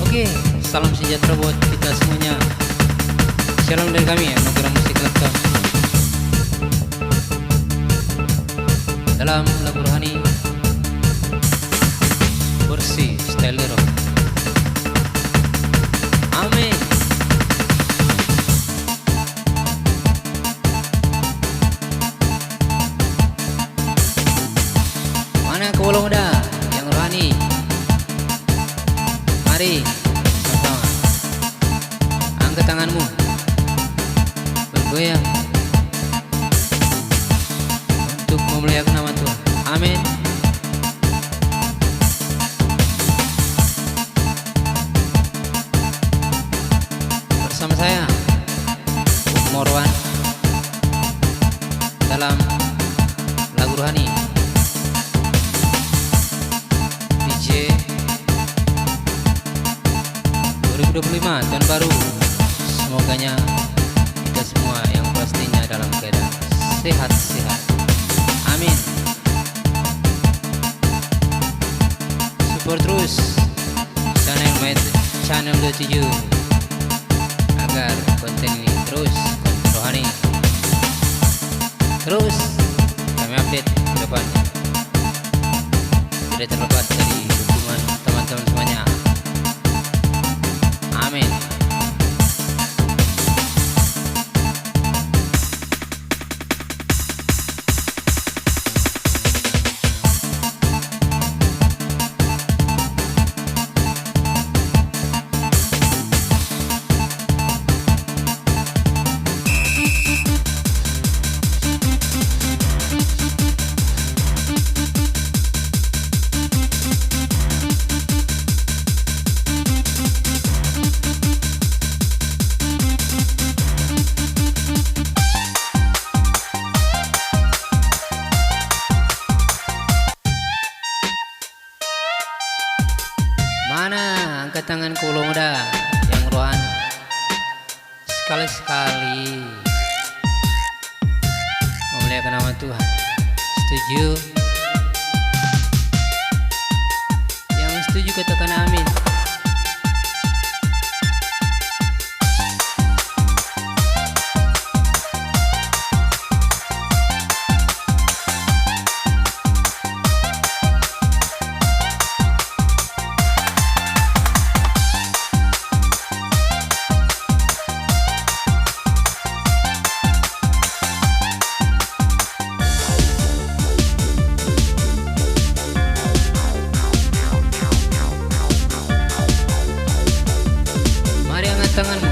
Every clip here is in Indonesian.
Oke, salam sejahtera buat kita semuanya. Shalom dari kami ya, Nugra Musik Laptop. Dalam lagu rohani bersih style rock. Amin. Mana kewala muda yang rohani? Mari sama-sama angkat tanganmu, bergoyang untuk memuliakan nama Tuhan. Amin. Bersama saya Morwan dalam lagu rohani DJ 2025 tahun baru. Semoganya kita semua yang pastinya dalam keadaan sehat-sehat. Amin. Support terus channel 27 agar konten ini terus, konten rohani terus kami update ke depannya, tidak terlepas dari dukungan teman-teman semuanya. Amin. Mana angkat tangan kewala muda yang rohani? Sekali-sekali memuliakan nama Tuhan. Setuju? Yang setuju katakan amin. Tanganmu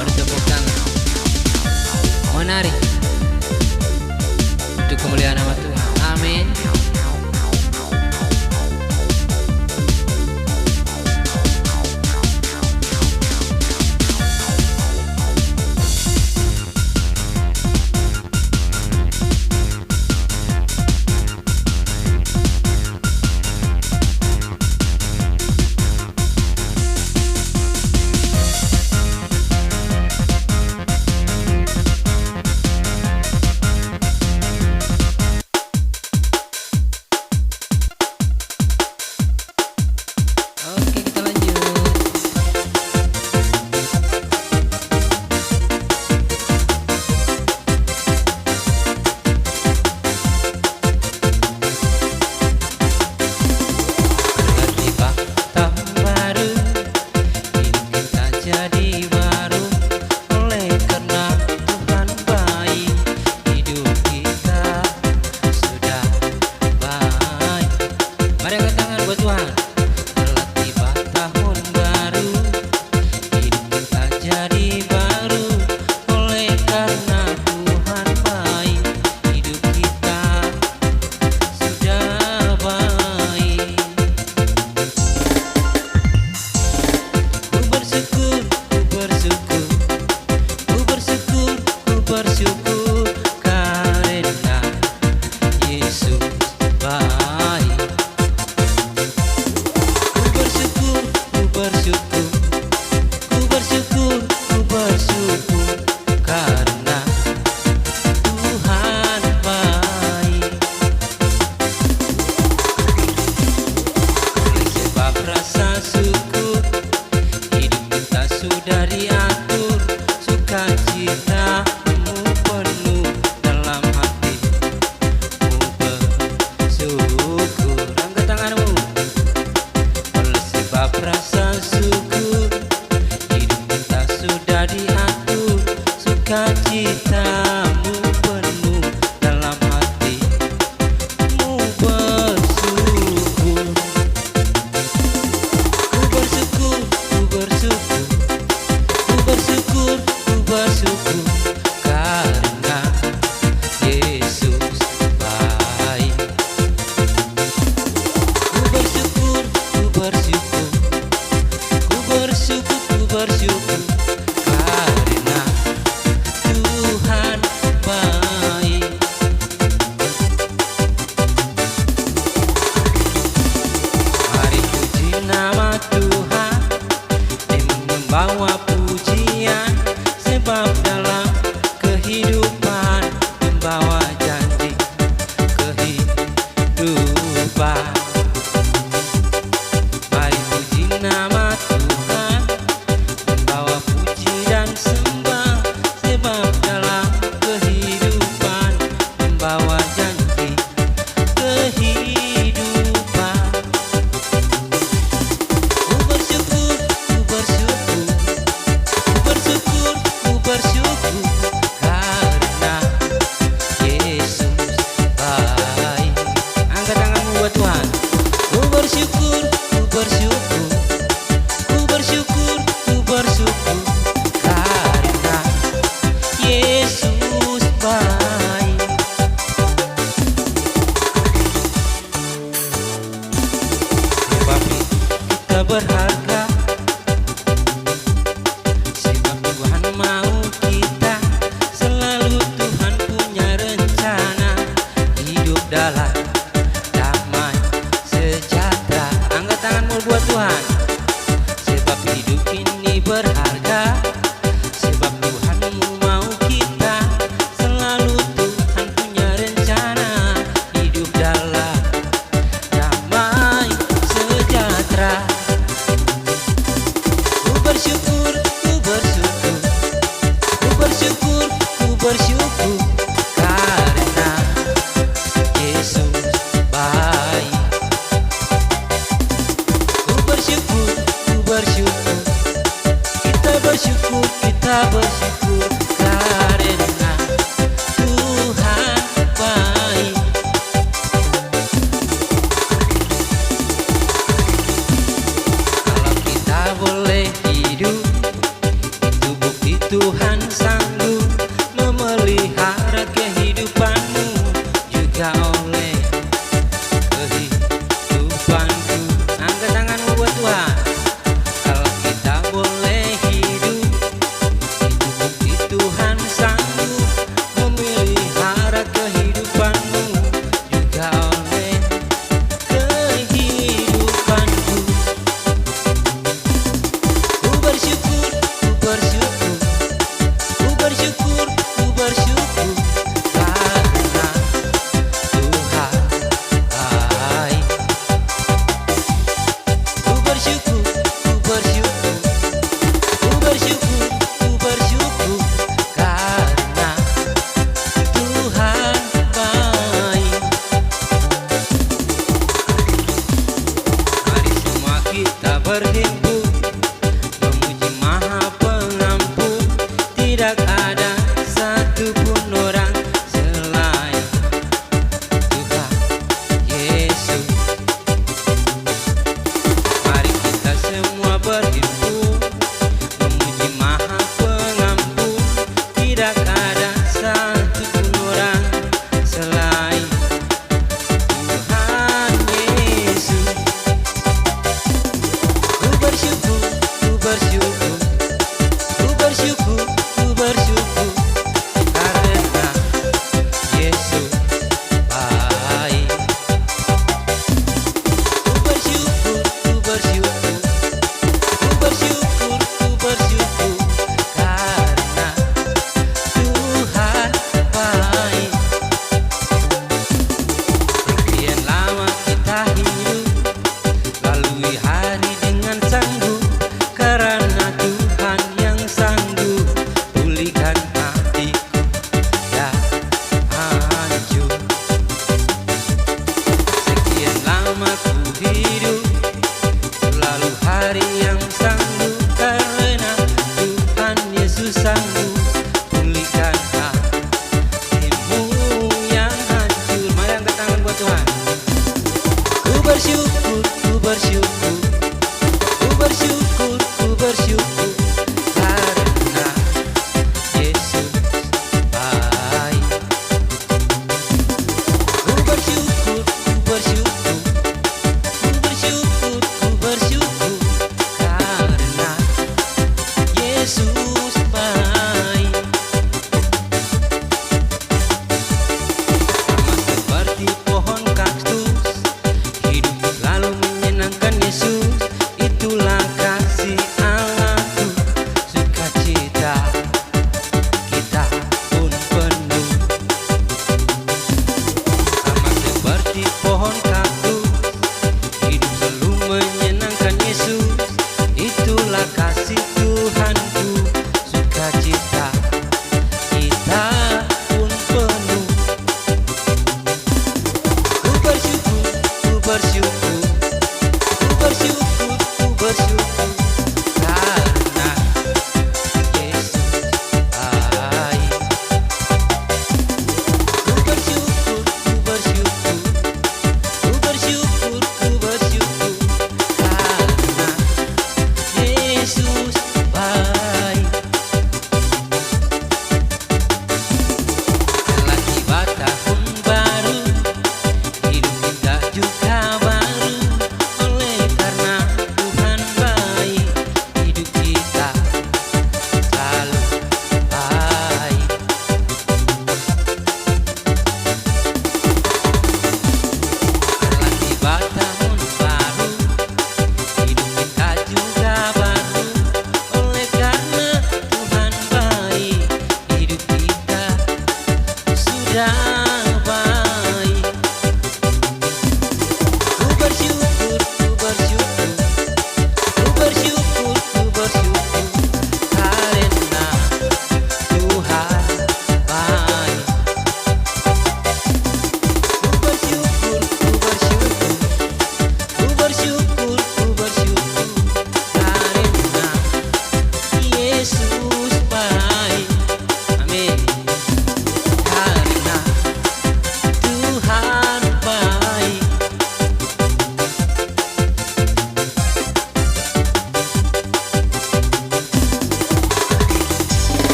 bertepuk tangan, menari untuk kemuliaan nama Tuhan. Amin. Rasa syukur membawa pujian, sebab dalam kehidupan membawa janji kehidupan. Mari puji nama Tuhan, membawa puji dan sembah, sebab dalam kehidupan membawa janji kehidupan. Ku bersyukur, ku bersyukur, ku bersyukur, ku bersyukur, karena Yesus baik. Angkat tanganmu buat Tuhan. Ku bersyukur, ku bersyukur, ku bersyukur, ku bersyukur, karena Yesus baik. Sebab kita berharga, sebab Tuhan mau kita selalu. Tuhan punya rencana hidup dalam damai sejahtera. Angkat tanganmu buat Tuhan. Sebab hidup ini berharga, sebab Tuhanmu mau kita selalu. Tuhan punya rencana hidup dalam damai sejahtera. Ku bersyukur, ku bersyukur, ku bersyukur, ku bersyukur, karena Yesus baik. Ku bersyukur, ku bersyukur, kita bersyukur, kita bersyukur, karena Tuhan baik. Kalau kita boleh hidup, itu bukti Tuhan sanggup memelihara kehidupanmu, juga oleh kehidupanku. Angkat tanganmu buat Tuhan. Kalau kita boleh hidup, itu bukti Tuhan sanggup memelihara kehidupanmu, juga oleh kehidupanku. Ku bersyukur, ku bersyukur, ku bersyukur, ku bersyukur, karena Tuhan baik. Ku bersyukur, ku bersyukur, ku bersyukur, ku bersyukur, karena Tuhan baik. Mari semua kita berhimpun memuji Maha Pengampun. Tidak ada satupun orang selain Tuhan Yesus. Mari kita semua berhimpun memuji Maha Pengampun. Tidak ada satupun orang selain Tuhan Yesus. Ku bersyukur, ku bersyukur, ku bersyukur, ku bersyukur, karena Yesus baik. Ku bersyukur, ku bersyukur, ku bersyukur, ku bersyukur, karena Tuhan baik. Sekian lama kita hidup, lalui hari dengan sanggup, karena Tuhan yang sanggup pulihkan hatiku yang hancur. Sekian lama ku hidup, selalu hari yang sanggup, karena Tuhan Yesus sanggup pulihkan hatimu yang hancur. Mari angkat tangan buat Tuhan. Ku bersyukur, ku bersyukur,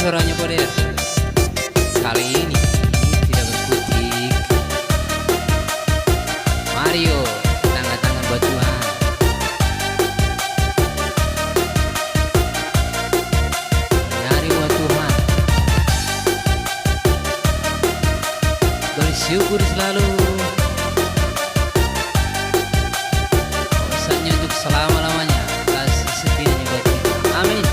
suaranya Poder. Kali ini tidak berkutik. Mario, tangan-tangan buat Tuhan. Nyari buat Tuhan. Bersyukur selalu. Pesannya untuk selama-lamanya. Kasih setianya buat kita. Amin.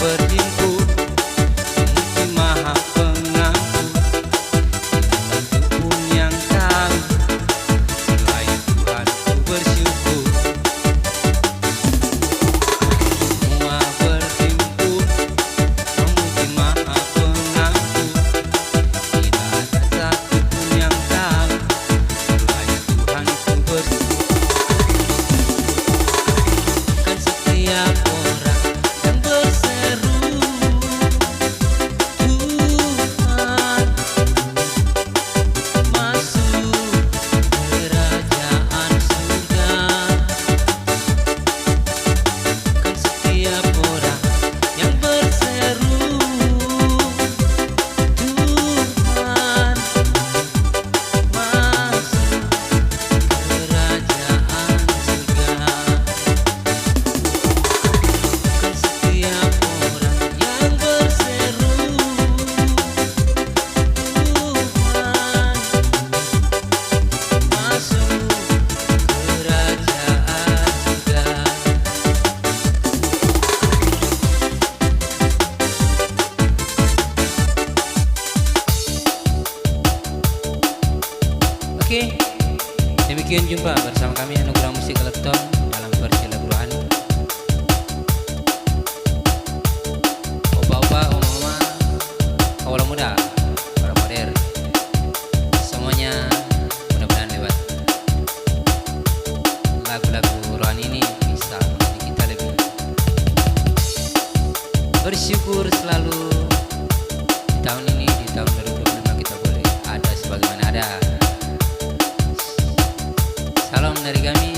berhimpun memuji Maha Pengampun. Satu pun yang tahu selain Tuhan ku bersyukur. Semua berhimpun memuji Maha Pengampun. Tidak ada satu pun yang tahu selain Tuhan ku bersyukur. Kan setiap orang yang berseru, Tuhan masuk kerajaan surga. Kan setiap orang yang berseru, Tuhan masuk kerajaan surga. Kan setiap orang yang berseru, Tuhan masuk kerajaan surga. Oke, demikian jumpa bersama kami Anugerah Musik Elektron dalam versi lagu rohani. Opa-opa, oma-oma, kaula muda, para modern, semuanya mudah-mudahan lewat lagu-lagu rohani ini bisa membuat kita lebih bersyukur selalu di tahun ini, di tahun 2025 kita boleh ada sebagaimana ada. Salam dari kami.